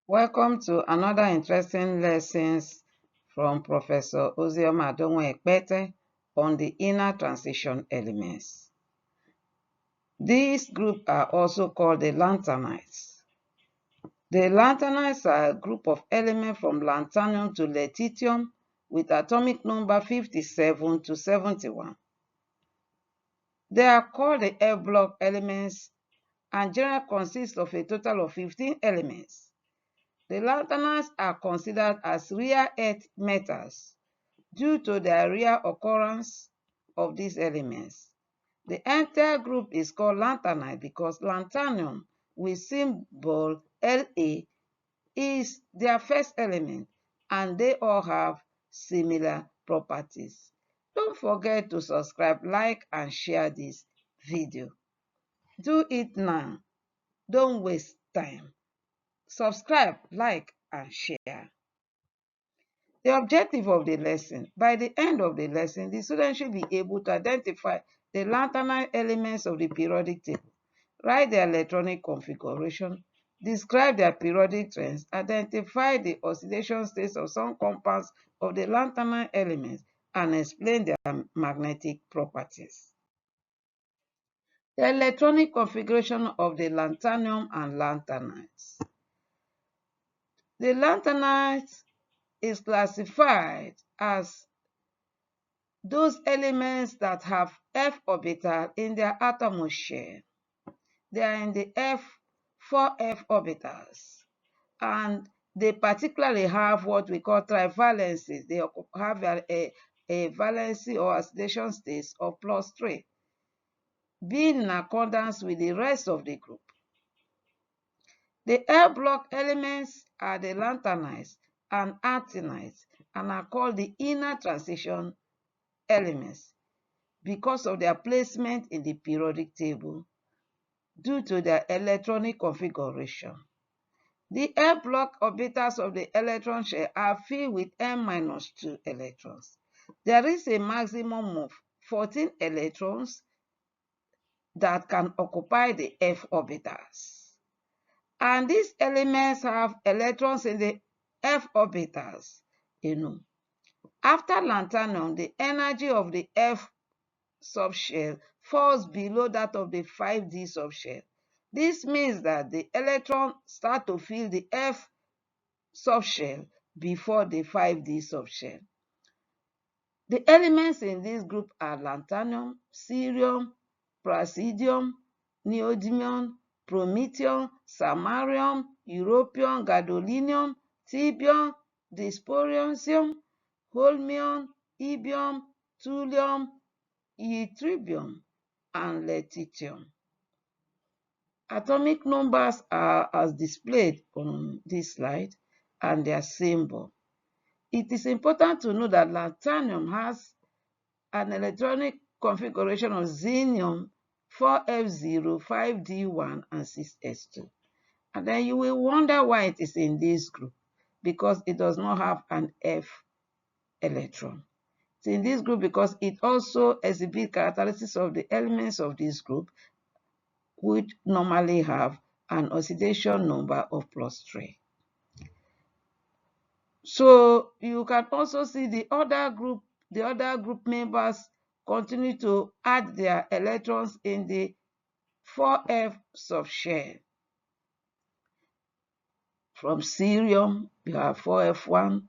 Welcome to another interesting lessons from Professor Ozioma Adonwe-Ekpete on the inner transition elements. These groups are also called the lanthanides. The lanthanides are a group of elements from lanthanum to lutetium with atomic number 57 to 71. They are called the F block elements and generally consist of a total of 15 elements. The lanthanides are considered as rare earth metals due to the rare occurrence of these elements. The entire group is called lanthanide because lanthanum with symbol La is their first element and they all have similar properties. Don't forget to subscribe, like, and share this video. Do it now. Don't waste time. Subscribe, like, and share. The objective of the lesson. By the end of the lesson, the student should be able to identify the lanthanide elements of the periodic table, write their electronic configuration, describe their periodic trends, identify the oxidation states of some compounds of the lanthanide elements, and explain their magnetic properties. The electronic configuration of the lanthanum and lanthanides. The lanthanides is classified as those elements that have f orbital in their atomos shell. They are in the 4f orbitals, and they particularly have what we call trivalencies. They have a valency or oxidation states of +3, being in accordance with the rest of the group. The L block elements are the lanthanides and actinides and are called the inner transition elements because of their placement in the periodic table due to their electronic configuration. The L block orbitals of the electron shell are filled with n-2 electrons. There is a maximum of 14 electrons that can occupy the f orbitals. And these elements have electrons in the f orbitals. After lanthanum, the energy of the f subshell falls below that of the 5d subshell. This means that the electrons start to fill the f subshell before the 5d subshell. The elements in this group are lanthanum, cerium, praseodymium, neodymium, promethium, samarium, europium, gadolinium, terbium, dysprosium, holmium, erbium, thulium, ytterbium, and lutetium. Atomic numbers are as displayed on this slide and their symbol. It is important to know that lanthanum has an electronic configuration of xenium 4f0, 5d1, and 6s2. And then you will wonder why it is in this group, because it does not have an f electron. It's in this group because it also exhibits characteristics of the elements of this group, which normally have an oxidation number of +3. So you can also see the other group members continue to add their electrons in the 4f subshell. From cerium, you have 4f1,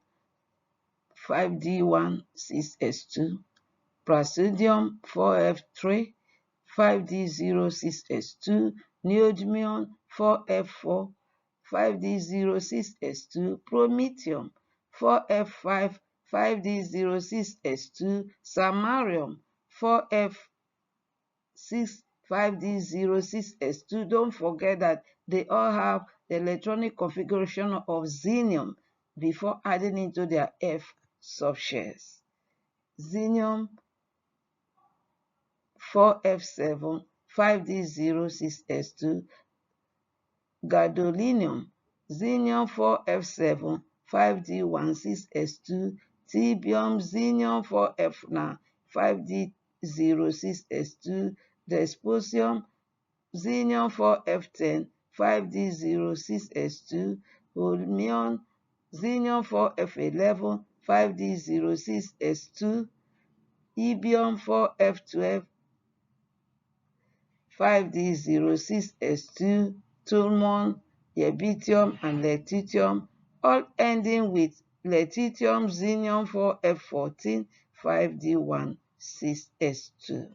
5d1, 6s2, praseodymium 4f3, 5d0, 6s2, neodymium 4f4, 5d0, 6s2, promethium 4f5, 5d0, 6s2, samarium 4f6, 5d0, 6s2. Don't forget that they all have the electronic configuration of xenium before adding into their f subshells. Xenium 4f7, 5d0, 6s2, gadolinium, xenium 4f7, 5d1, 6s2, terbium, xenium 4f9, 5d0, 6s2, dysprosium, xenium 4f10, 5d0, 6s2, holmium, xenium 4f11, 5d06s2, erbium 4f12, 5d06s2, thorium, ytterbium, and lutetium, all ending with lutetium, xenium 4f14, 5d16s2.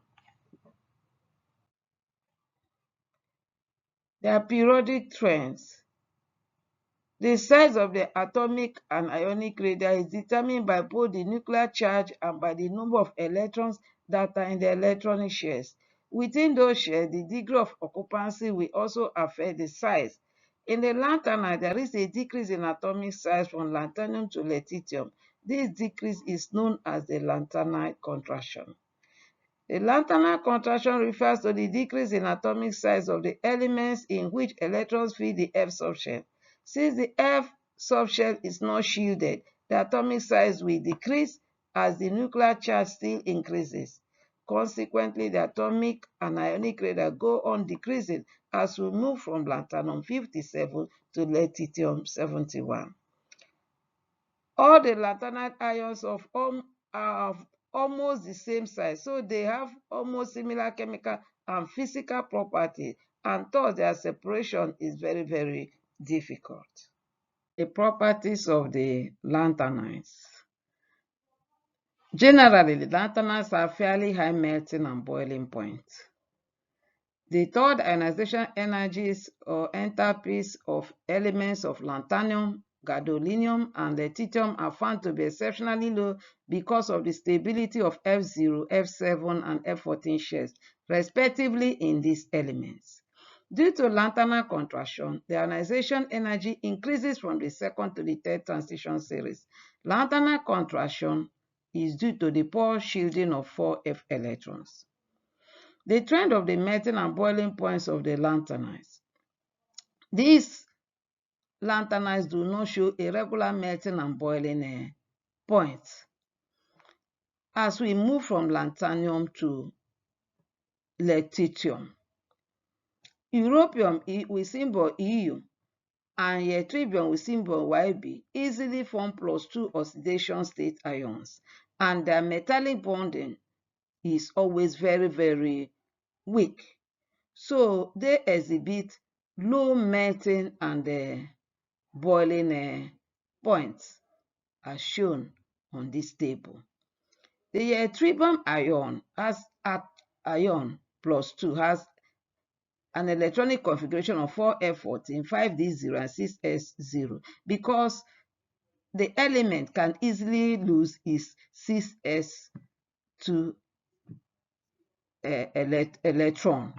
Their periodic trends. The size of the atomic and ionic radii is determined by both the nuclear charge and by the number of electrons that are in the electronic shares. Within those shares, the degree of occupancy will also affect the size. In the lanthanide, there is a decrease in atomic size from lanthanum to lutetium. This decrease is known as the lanthanide contraction. The lanthanide contraction refers to the decrease in atomic size of the elements in which electrons fill the F subshell. Since the F subshell is not shielded, the atomic size will decrease as the nuclear charge still increases. Consequently, the atomic and ionic radii go on decreasing as we move from lanthanum 57 to lutetium 71. All the lanthanide ions are of almost the same size, so they have almost similar chemical and physical properties, and thus their separation is very, very difficult. The properties of the lanthanides. Generally, the lanthanides have fairly high melting and boiling point. The third ionization energies or enthalpies of elements of lanthanum, gadolinium, and lutetium are found to be exceptionally low because of the stability of F0, F7, and F14 shares, respectively, in these elements. Due to lanthanide contraction, the ionization energy increases from the second to the third transition series. Lanthanide contraction is due to the poor shielding of 4f electrons. The trend of the melting and boiling points of the lanthanides. These lanthanides do not show a regular melting and boiling point. As we move from lanthanum to lutetium, europium with symbol EU and ytterbium with symbol YB easily form +2 oxidation state ions, and their metallic bonding is always very, very weak. So they exhibit low melting and boiling points as shown on this table. The ytterbium ion has at ion +2 has an electronic configuration of 4f14, 5d0, and 6s0 because the element can easily lose its 6s2 electron.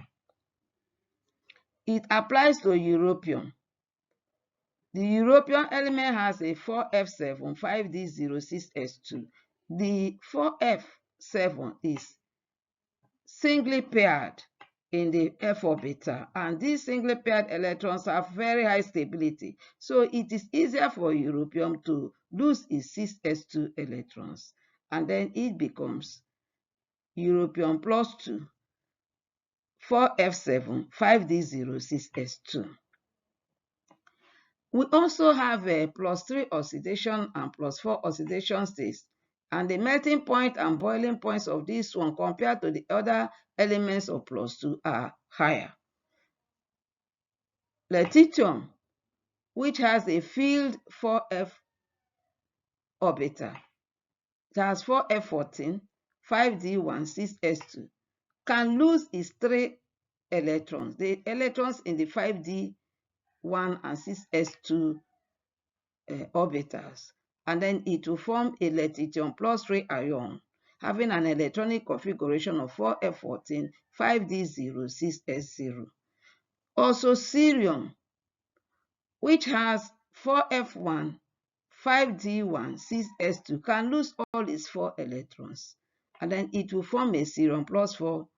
It applies to europium. The europium element has a 4f7, 5d0, 6s2. The 4f7 is singly paired in the f orbital, and these singly paired electrons have very high stability, so it is easier for europium to lose its 6s2 electrons, and then it becomes europium +2, 4f7, 5d0, 6s2. We also have a +3 oxidation and +4 oxidation states, and the melting point and boiling points of this one compared to the other elements of +2 are higher. Lutetium, which has a filled 4f orbital, it has 4f14, 5d1, 6s2, can lose its 3 electrons, the electrons in the 5d1 and 6s2 orbitals, and then it will form a lutetium +3 ion having an electronic configuration of 4f14, 5d0, 6s0. Also cerium, which has 4f1, 5d1, 6s2, can lose all its 4 electrons, and then it will form a cerium +4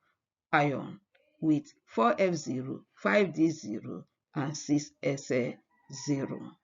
ion with 4f0, 5d0, and 6s0.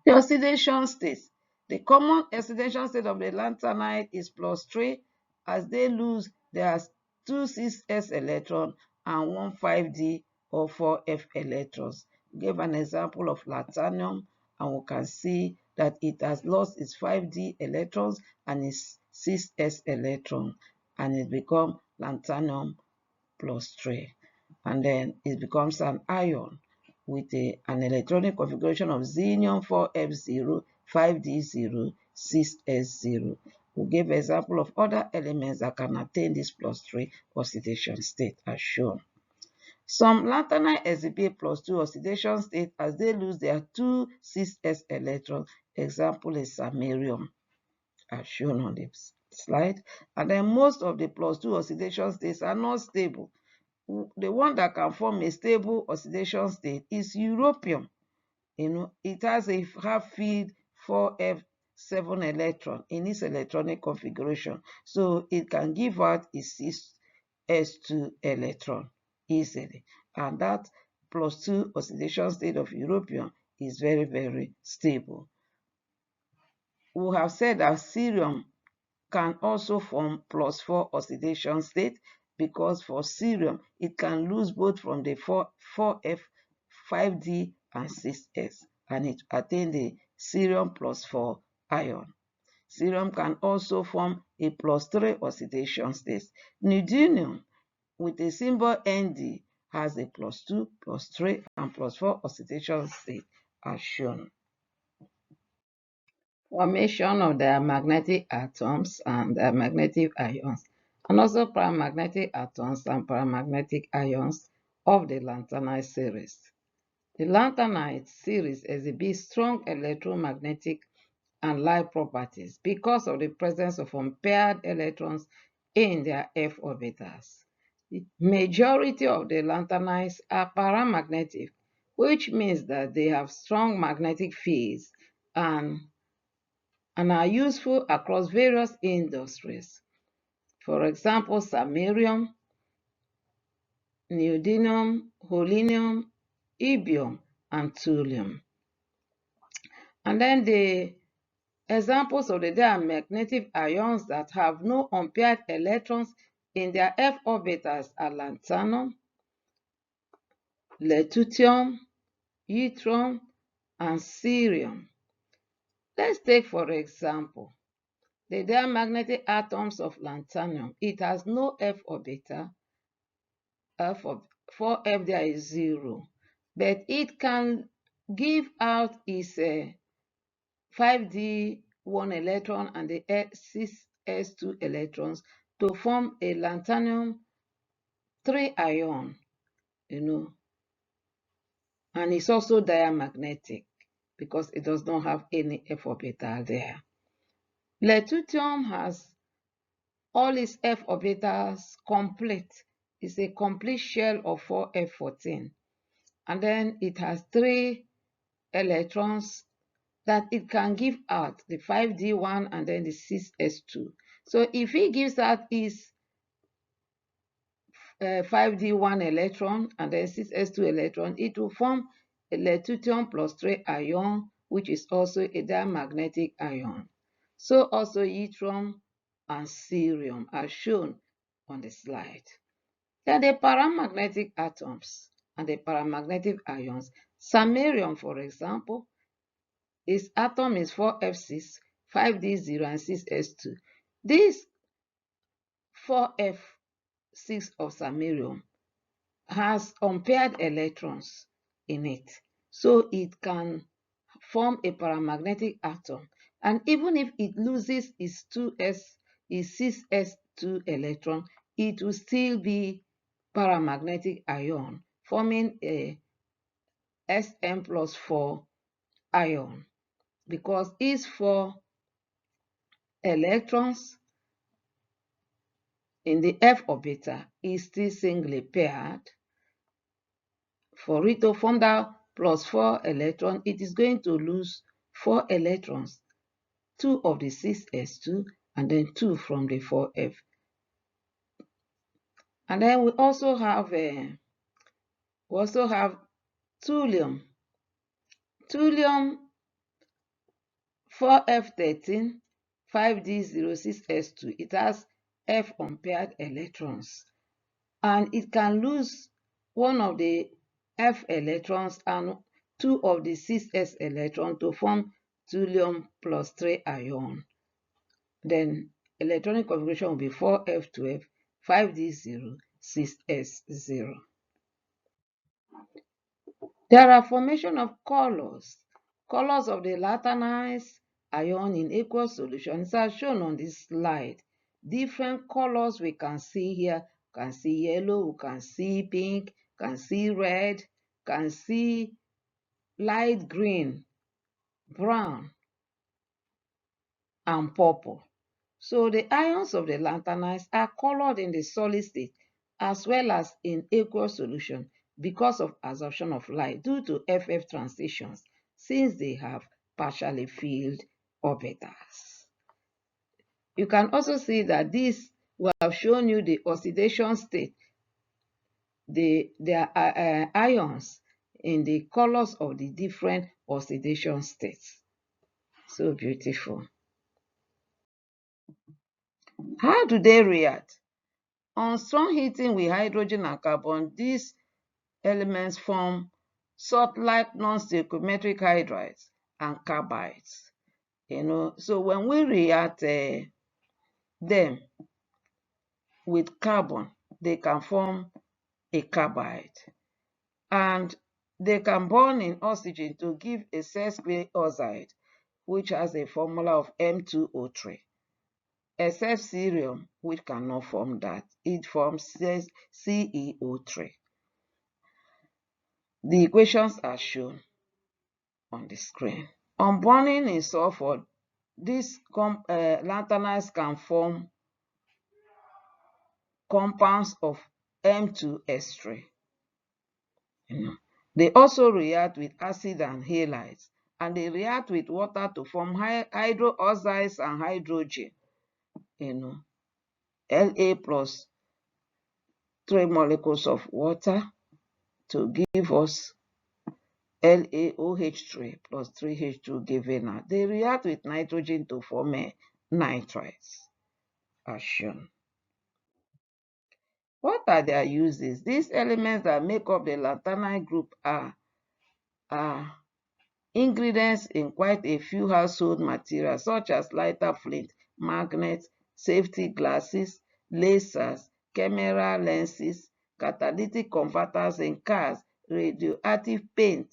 The oxidation state. The common oxidation state of the lanthanide is +3. As they lose, there are 2 6s electrons and 1 5d or 4f electrons. gave an example of lanthanum, and we can see that it has lost its 5d electrons and its 6s electron, and it becomes lanthanum plus 3. And then it becomes an ion with an electronic configuration of xenium 4f0, 5d0, 6s0. We gave example of other elements that can attain this plus 3 oxidation state as shown. Some lanthanide exhibit plus 2 oxidation state as they lose their 2 6s electrons. Example is samarium, as shown on the slide. And then most of the plus 2 oxidation states are not stable. The one that can form a stable oxidation state is europium. It has a half-filled 4f7 electron in its electronic configuration, so it can give out a 6s2 electron easily, and that plus 2 oxidation state of europium is very, very stable. We have said that cerium can also form plus 4 oxidation state, because for cerium it can lose both from the 4f, 5d and 6s, and it attains the cerium plus 4 ion. Cerium can also form a plus 3 oxidation state. Neodymium with a symbol Nd has a plus 2, plus 3 and plus 4 oxidation state as shown. Formation of diamagnetic atoms and diamagnetic ions, and also paramagnetic atoms and paramagnetic ions of the lanthanide series. The lanthanide series exhibits strong electromagnetic and light properties because of the presence of unpaired electrons in their f orbitals. The majority of the lanthanides are paramagnetic, which means that they have strong magnetic fields and are useful across various industries. For example, samarium, neodymium, holmium, erbium, and thulium. And then the examples of the diamagnetic ions that have no unpaired electrons in their f orbitals are lanthanum, lutetium, yttrium, and cerium. Let's take, for example, the diamagnetic atoms of lanthanum. It has no f orbital. For f there is 0, but it can give out its 5d 1 electron and the 6s2 electrons to form a lanthanum 3 ion, and it's also diamagnetic because it does not have any f orbital there. Lutetium has all its f orbitals complete. It's a complete shell of 4f14, and then it has 3 electrons that it can give out, the 5d1 and then the 6s2. So if it gives out its 5d1 electron and then 6s2 electron, it will form a lutetium plus 3 ion, which is also a diamagnetic ion. So also yttrium and cerium are shown on the slide. Then the paramagnetic atoms and the paramagnetic ions. Samarium, for example, its atom is 4f6, 5d0, and 6s2. This 4f6 of samarium has unpaired electrons in it, so it can form a paramagnetic atom. And even if it loses its 6s2 electron, it will still be paramagnetic ion, forming a Sm plus 4 ion, because its 4 electrons in the f orbital is still singly paired. For it to form that plus 4 electron, it is going to lose 4 electrons, 2 of the 6s2 and then 2 from the 4f. And then we also have thulium. Thulium 4f13, 5d0, 6s2. It has f unpaired electrons, and it can lose one of the F electrons and 2 of the 6s electrons to form thulium plus 3 ion. Then electronic configuration will be 4f12, 5d0, 6s0. There are formation of colors of the lanthanized ion in aqueous solutions are shown on this slide. Different colors we can see here. We can see yellow, we can see pink, we can see red, we can see light green, brown, and purple. So the ions of the lanthanized are colored in the solid state as well as in aqueous solution because of absorption of light due to FF transitions, since they have partially filled orbitals. You can also see that this will have shown you the oxidation state, the ions in the colors of the different oxidation states. So beautiful. How do they react? On strong heating with hydrogen and carbon, these elements form salt-like non-stoichiometric hydrides and carbides. So when we react them with carbon, they can form a carbide, and they can burn in oxygen to give a sesquiyl oxide, which has a formula of M2O3. Except cerium, which cannot form that. It forms CEO3. The equations are shown on the screen. On burning in sulfur, these lanthanized can form compounds of M2S3. They also react with acid and halides, and they react with water to form hydroxides and hydrogen. La plus 3 molecules of water to give us LaOH3 plus 3H2 given. They react with nitrogen to form nitrites, as shown. What are their uses? These elements that make up the lanthanide group are ingredients in quite a few household materials, such as lighter flint, magnets, safety glasses, lasers, camera lenses, catalytic converters in cars, radioactive paint.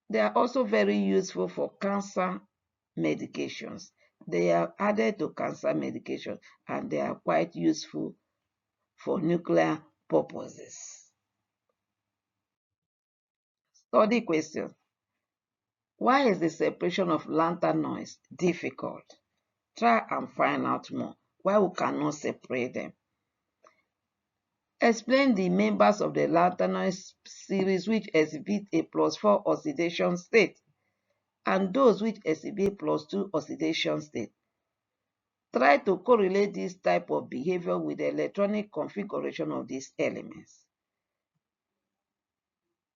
They are also very useful for cancer medications. They are added to cancer medication, and they are quite useful for nuclear purposes. Study question. Why is the separation of lanthanoids difficult? Try and find out more. Why we cannot separate them? Explain the members of the lanthanoid series which exhibit a +4 oxidation state and those which exhibit +2 oxidation state. Try to correlate this type of behavior with the electronic configuration of these elements.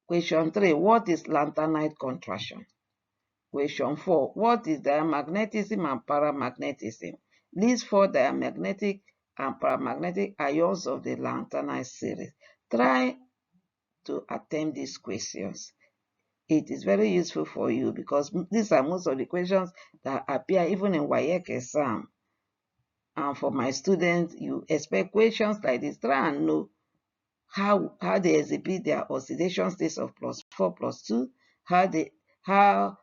Question 3. What is lanthanide contraction? Question 4. What is diamagnetism and paramagnetism? List 4 diamagnetic and paramagnetic ions of the lanthanide series. Try to attempt these questions. It is very useful for you because these are most of the questions that appear even in WAEC exam. And for my students, you expect questions like this. Try and know how they exhibit their oxidation states of +4, +2, how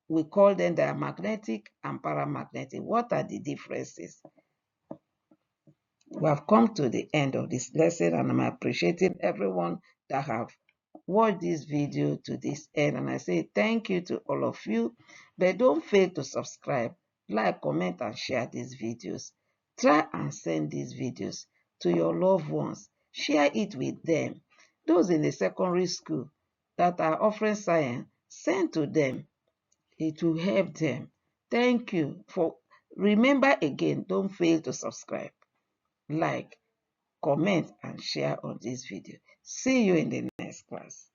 we call them diamagnetic and paramagnetic. What are the differences? We have come to the end of this lesson, and I'm appreciating everyone that have watched this video to this end. And I say thank you to all of you. But don't fail to subscribe, like, comment, and share these videos. Try and send these videos to your loved ones. Share it with them. Those in the secondary school that are offering science, send to them. It will help them. Thank you. Remember again, don't fail to subscribe, like, comment, and share on this video. See you in the next class.